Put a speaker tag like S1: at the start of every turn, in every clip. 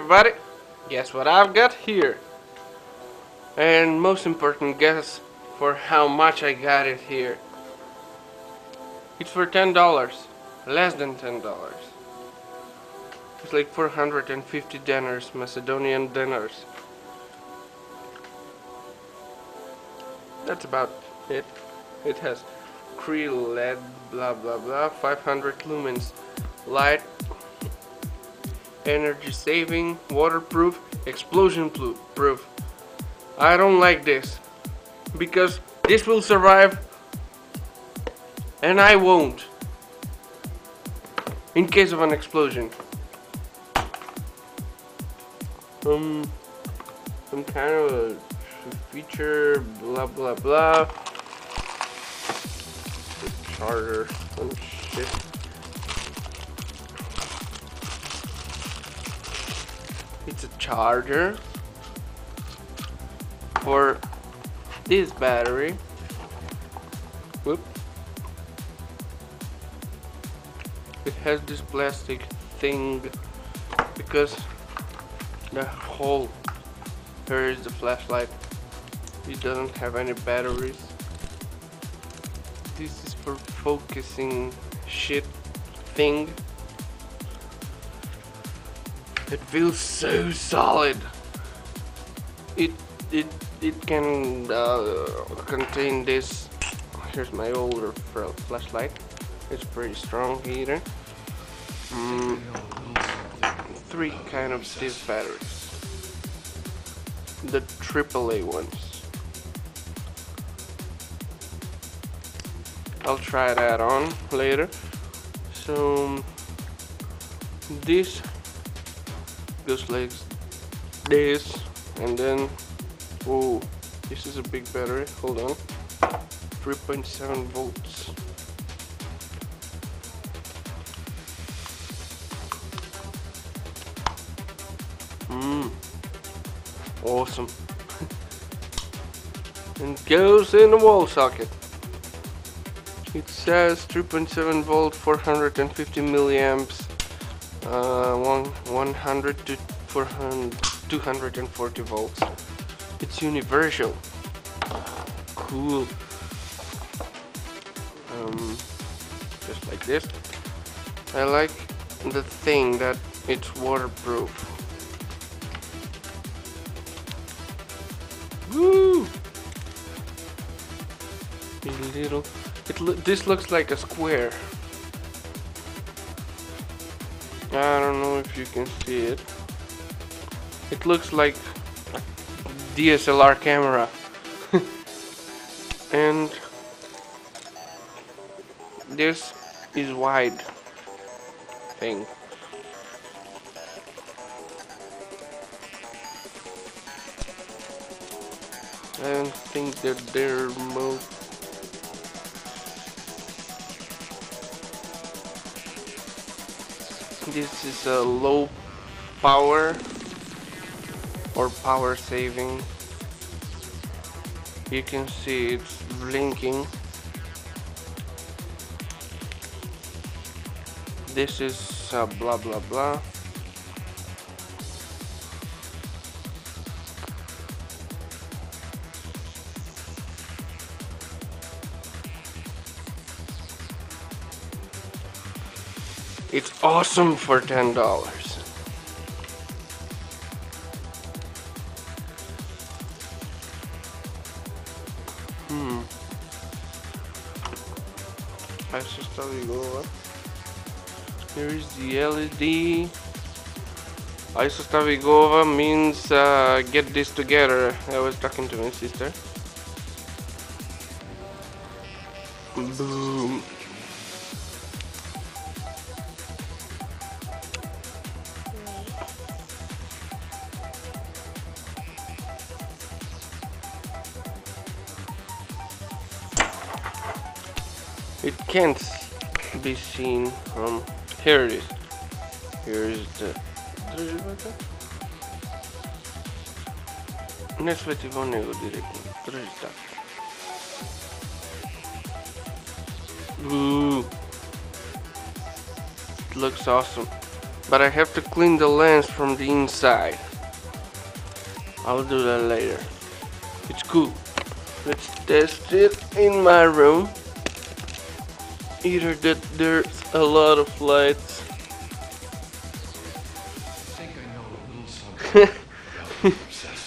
S1: everybody, guess what I've got here? And most important, guess for how much I got it here. It's for $10, less than $10. It's like 450 dinars, Macedonian dinars. That's about it. It has Cree LED blah blah blah, 500 lumens light, energy saving, waterproof, explosion proof. I don't like this because this will survive and I won't in case of an explosion. Some kind of a feature, blah blah blah. The charger, some shit. It's a charger for this battery. Whoop. It has this plastic thing because the hole here is the flashlight. It doesn't have any batteries. This is for focusing shit thing. It feels so solid. It can contain this. Here's my older flashlight. It's pretty strong either. 3 kind of these batteries. The AAA ones. I'll try that on later. So this goes like this, and then oh, this is a big battery. Hold on, 3.7 volts. Awesome. And goes in the wall socket. It says 3.7 volt, 450 milliamps, 100 to 240 volts. It's universal. Cool. Just like this. I like the thing that it's waterproof. Woo! This looks like a square. I don't know if you can see it. It looks like a DSLR camera. And this is wide thing. I don't think that they're This is a low power or power saving. You can see it's blinking. This is blah blah blah. It's awesome for $10. Eso está vigor. Here is the LED. Eso está vigor means get this together. I was talking to my sister. Boom. It can't be seen from here. It is. Here is the. Не свети во него директно. Држи така. Ooh. It looks awesome. but I have to clean the lens from the inside. I'll do that later. It's cool. Let's test it in my room. Either that there's a lot of lights.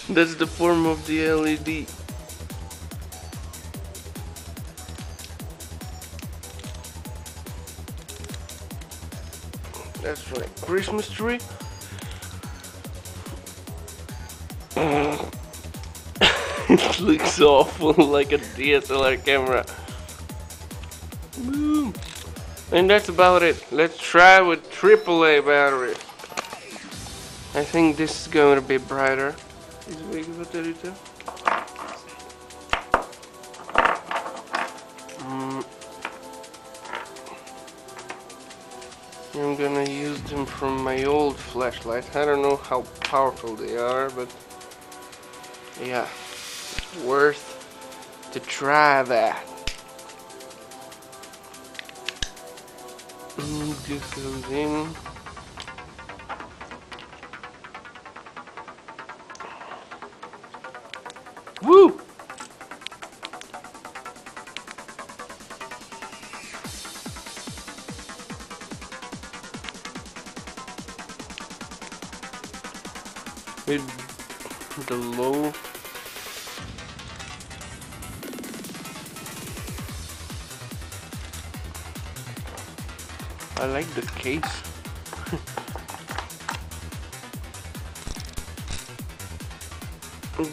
S1: That's the form of the LED. That's right, Christmas tree. It looks awful, like a DSLR camera. Boom. And that's about it. Let's try with AAA battery. I think this is going to be brighter. I'm gonna use them from my old flashlight. I don't know how powerful they are, but yeah, it's worth to try that. Do something. Woo! With the low. I like the case.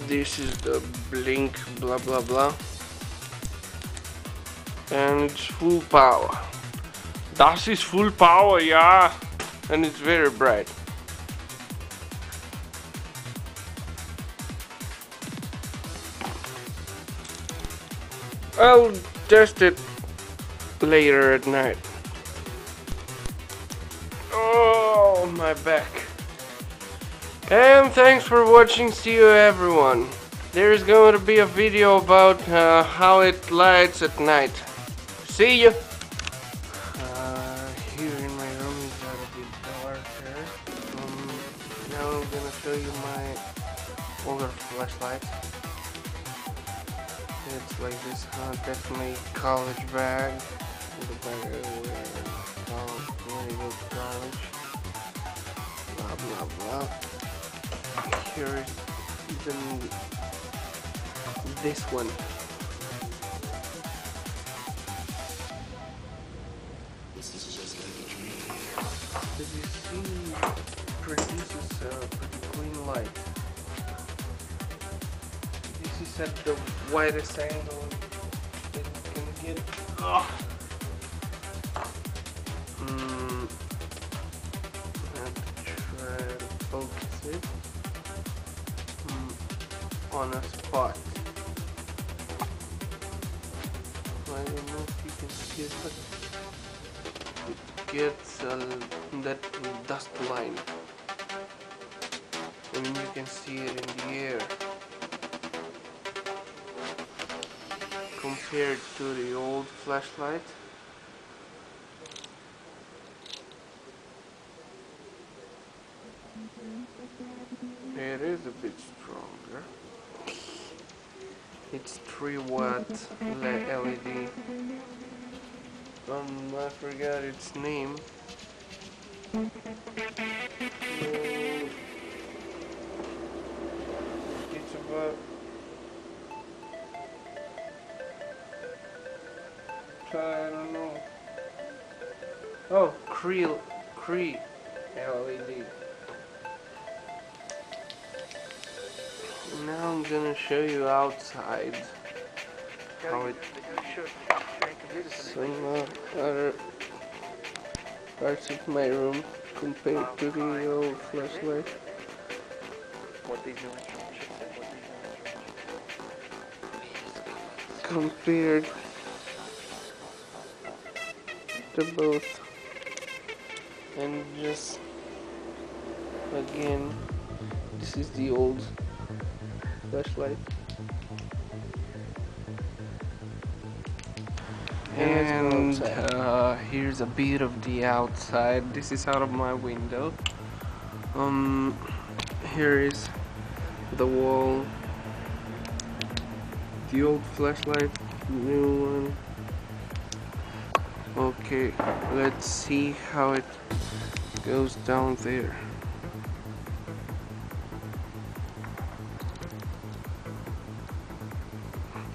S1: This is the blink blah blah blah. And it's full power. Das is full power, yeah. And it's very bright. I'll test it later at night. Oh, my back. And thanks for watching. See you everyone. There is going to be a video about how it lights at night. See you. Here in my room is a bit darker. Now I'm gonna show you my older flashlight. It's like this, that's my college bag. The bag I wear when I go to college. Blah blah blah. Here is this one. This is just like a dream. As you see, produces a pretty clean light. This is at the widest angle that you can get. Have to try to focus it on a spot. I don't know if you can see it, but it gets that dust line, and you can see it in the air. Compared to the old flashlight, it is a bit stronger. It's 3-watt LED. I forgot its name. It's about I don't know. Oh, Cree LED. Now I'm gonna show you outside how it some other parts of my room compared to the old flashlight. Compared to both, and just again, this is the old flashlight, And here's a bit of the outside. This is out of my window. Here is the wall, the old flashlight, new one. Okay, let's see how it goes down there.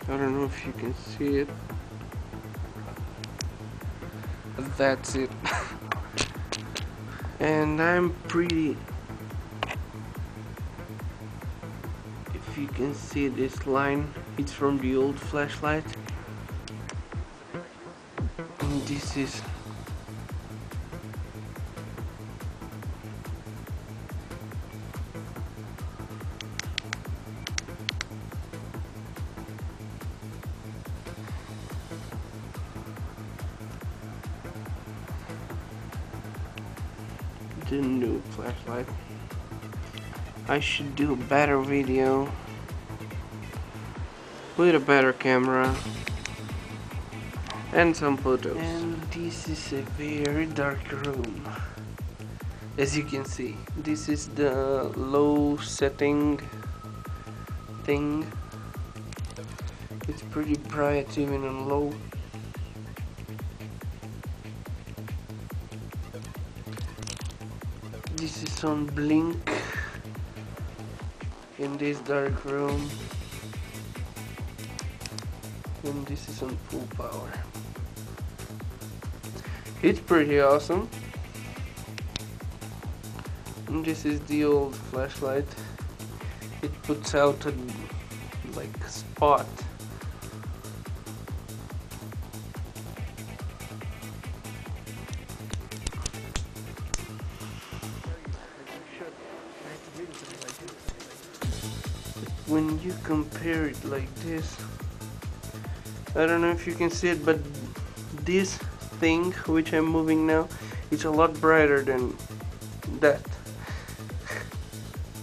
S1: I don't know if you can see it. That's it. And I'm pretty, if you can see this line, it's from the old flashlight. And this is the new flashlight. I should do a better video with a better camera and some photos. And this is a very dark room. As you can see, this is the low setting thing. It's pretty bright even on low. This is on blink in this dark room, and this is on full power. It's pretty awesome. And this is the old flashlight. It puts out a like spot. When you compare it like this, I don't know if you can see it, but this thing which I'm moving now, it's a lot brighter than that,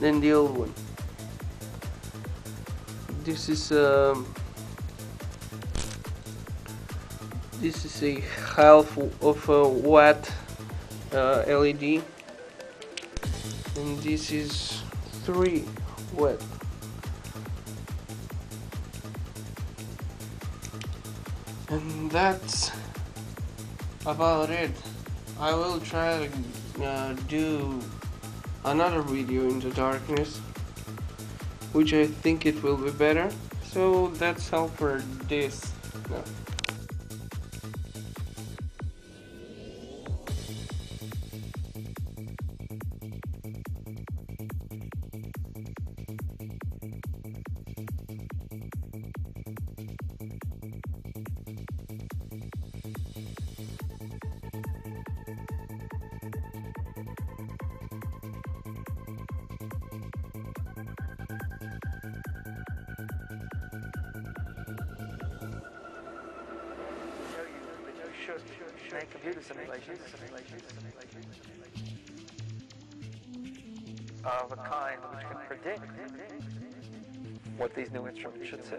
S1: than the old one. This is a half of a watt LED, and this is 3 watt. And that's about it. I will try to do another video in the darkness, which I think it will be better. So that's all for this. No.
S2: Make computer simulations of a kind which can predict what these new instruments should say.